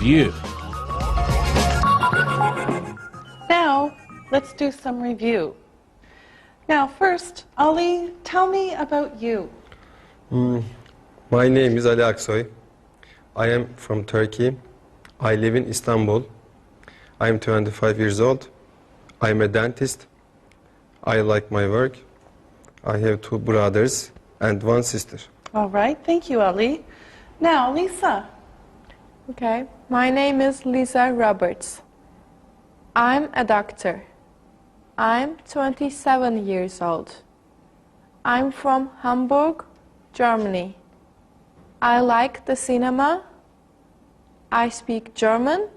review. Now, let's do some review. Now, first, Ali, tell me about you. My name is Ali Aksoy. I am from Turkey. I live in Istanbul. I am 25 years old. I am a dentist. I like my work. I have 2 brothers and 1 sister. All right, thank you, Ali. Now, Lisa. Okay, my name is Lisa Roberts. I'm a doctor. I'm 27 years old. I'm from Hamburg, Germany. I like the cinema. I speak German.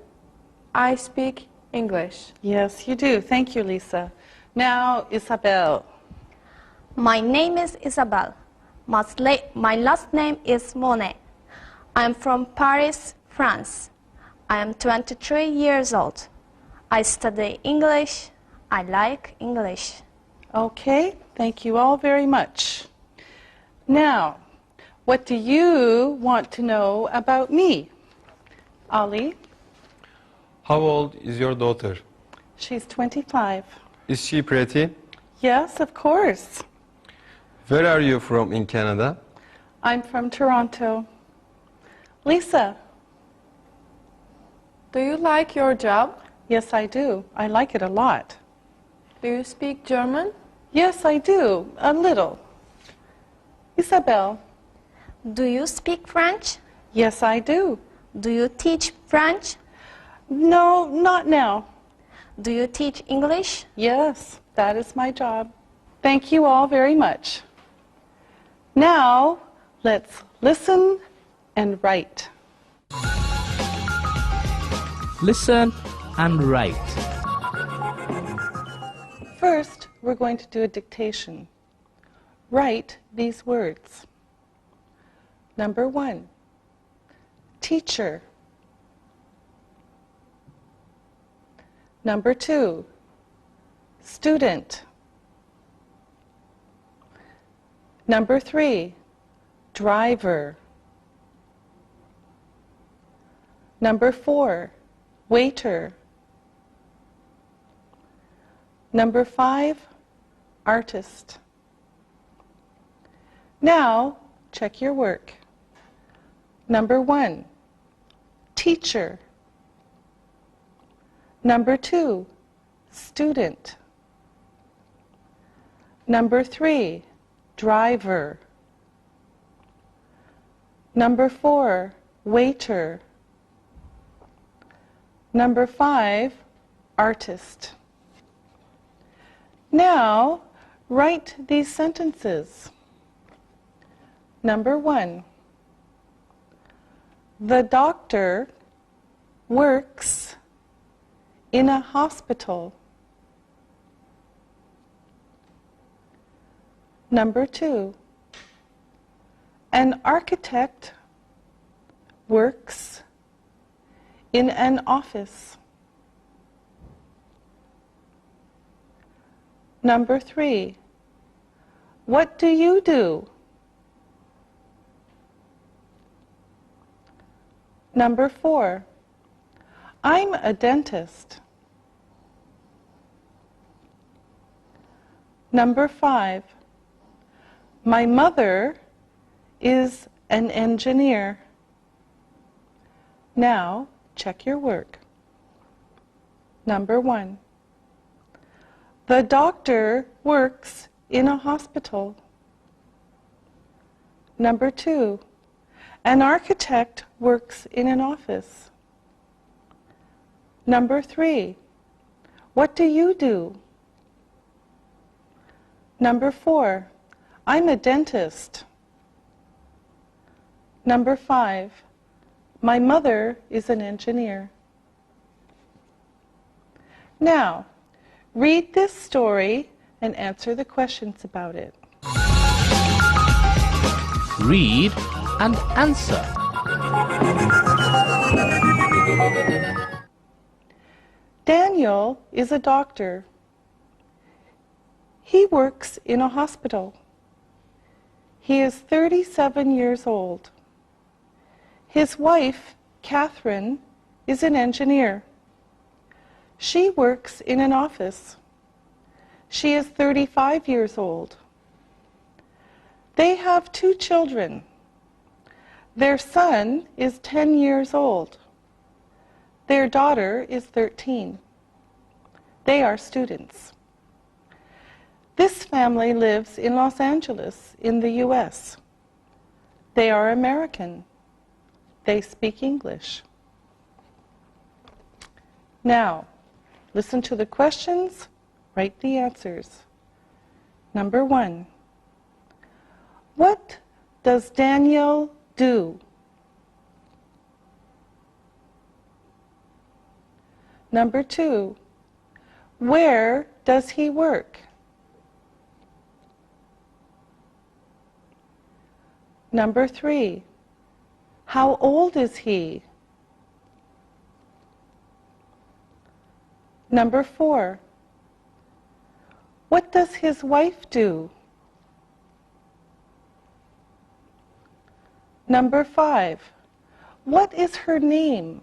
I speak English. Yes, you do. Thank you, Lisa. Now, Isabel. My name is Isabel. My last name is Monet. I'm from Paris, France. I am 23 years old. I study English. I like English. Okay, thank you all very much. Now, what do you want to know about me? Ali? How old is your daughter? She's 25. Is she pretty? Yes, of course. Where are you from in Canada? I'm from Toronto. Lisa? Do you like your job? Yes, I do. I like it a lot. Do you speak German? Yes, I do. A little. Isabel? Do you speak French? Yes, I do. Do you teach French? No, not now. Do you teach English? Yes, that is my job. Thank you all very much. Now, let's listen and write. Listen and write. First, we're going to do a dictation. Write these words. Number 1, teacher. Number 2, student. Number 3, driver. Number 4, waiter. Number 5, artist. Now, check your work. Number 1, teacher. Number 2, student. Number 3, driver. Number 4, waiter. Number 5, artist. Now, write these sentences. Number 1, the doctor works in a hospital. Number 2, an architect works in an office. Number 3, what do you do? Number 4, I'm a dentist. Number 5, my mother is an engineer. Now, check your work. Number 1, the doctor works in a hospital. Number 2, an architect works in an office. Number 3, what do you do? Number 4, I'm a dentist. Number 5, my mother is an engineer. Now, read this story and answer the questions about it. Read and answer. Daniel is a doctor. He works in a hospital. He is 37 years old. His wife, Catherine, is an engineer. She works in an office. She is 35 years old. They have 2 children. Their son is 10 years old. Their daughter is 13. They are students. This family lives in Los Angeles, in the U.S. They are American. They speak English. Now, listen to the questions, write the answers. Number 1. What does Daniel do? Number 2. Where does he work? Number 3. How old is he? Number 4. What does his wife do? Number 5. What is her name?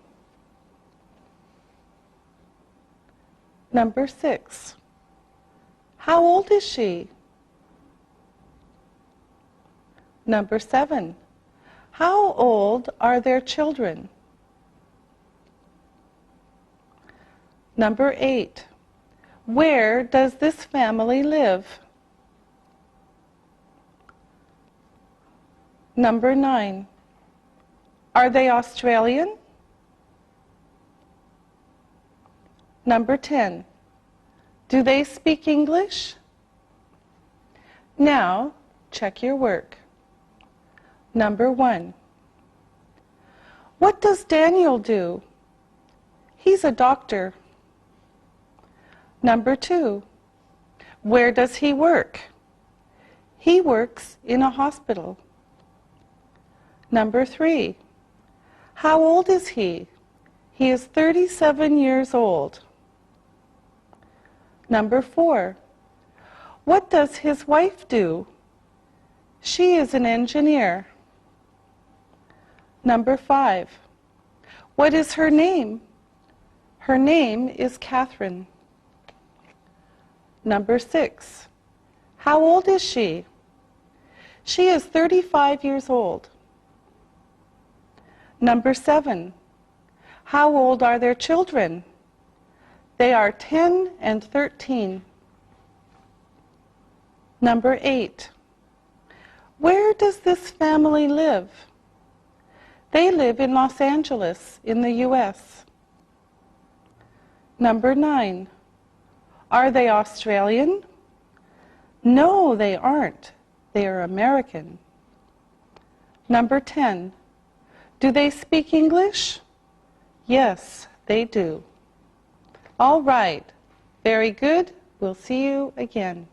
Number 6. How old is she? Number 7. How old are their children? Number 8. Where does this family live? Number 9. Are they Australian? Number 10. Do they speak English? Now, check your work. Number 1. What does Daniel do? He's a doctor. Number 2. Where does he work? He works in a hospital. Number 3. How old is he? He is 37 years old. Number 4. What does his wife do? She is an engineer. Number 5. What is her name? Her name is Catherine. Number 6. How old is she? She is 35 years old. Number 7. How old are their children? They are 10 and 13. Number 8. Where does this family live? They live in Los Angeles, in the U.S. Number 9. Are they Australian? No, they aren't. They are American. Number 10. Do they speak English? Yes, they do. All right. Very good. We'll see you again.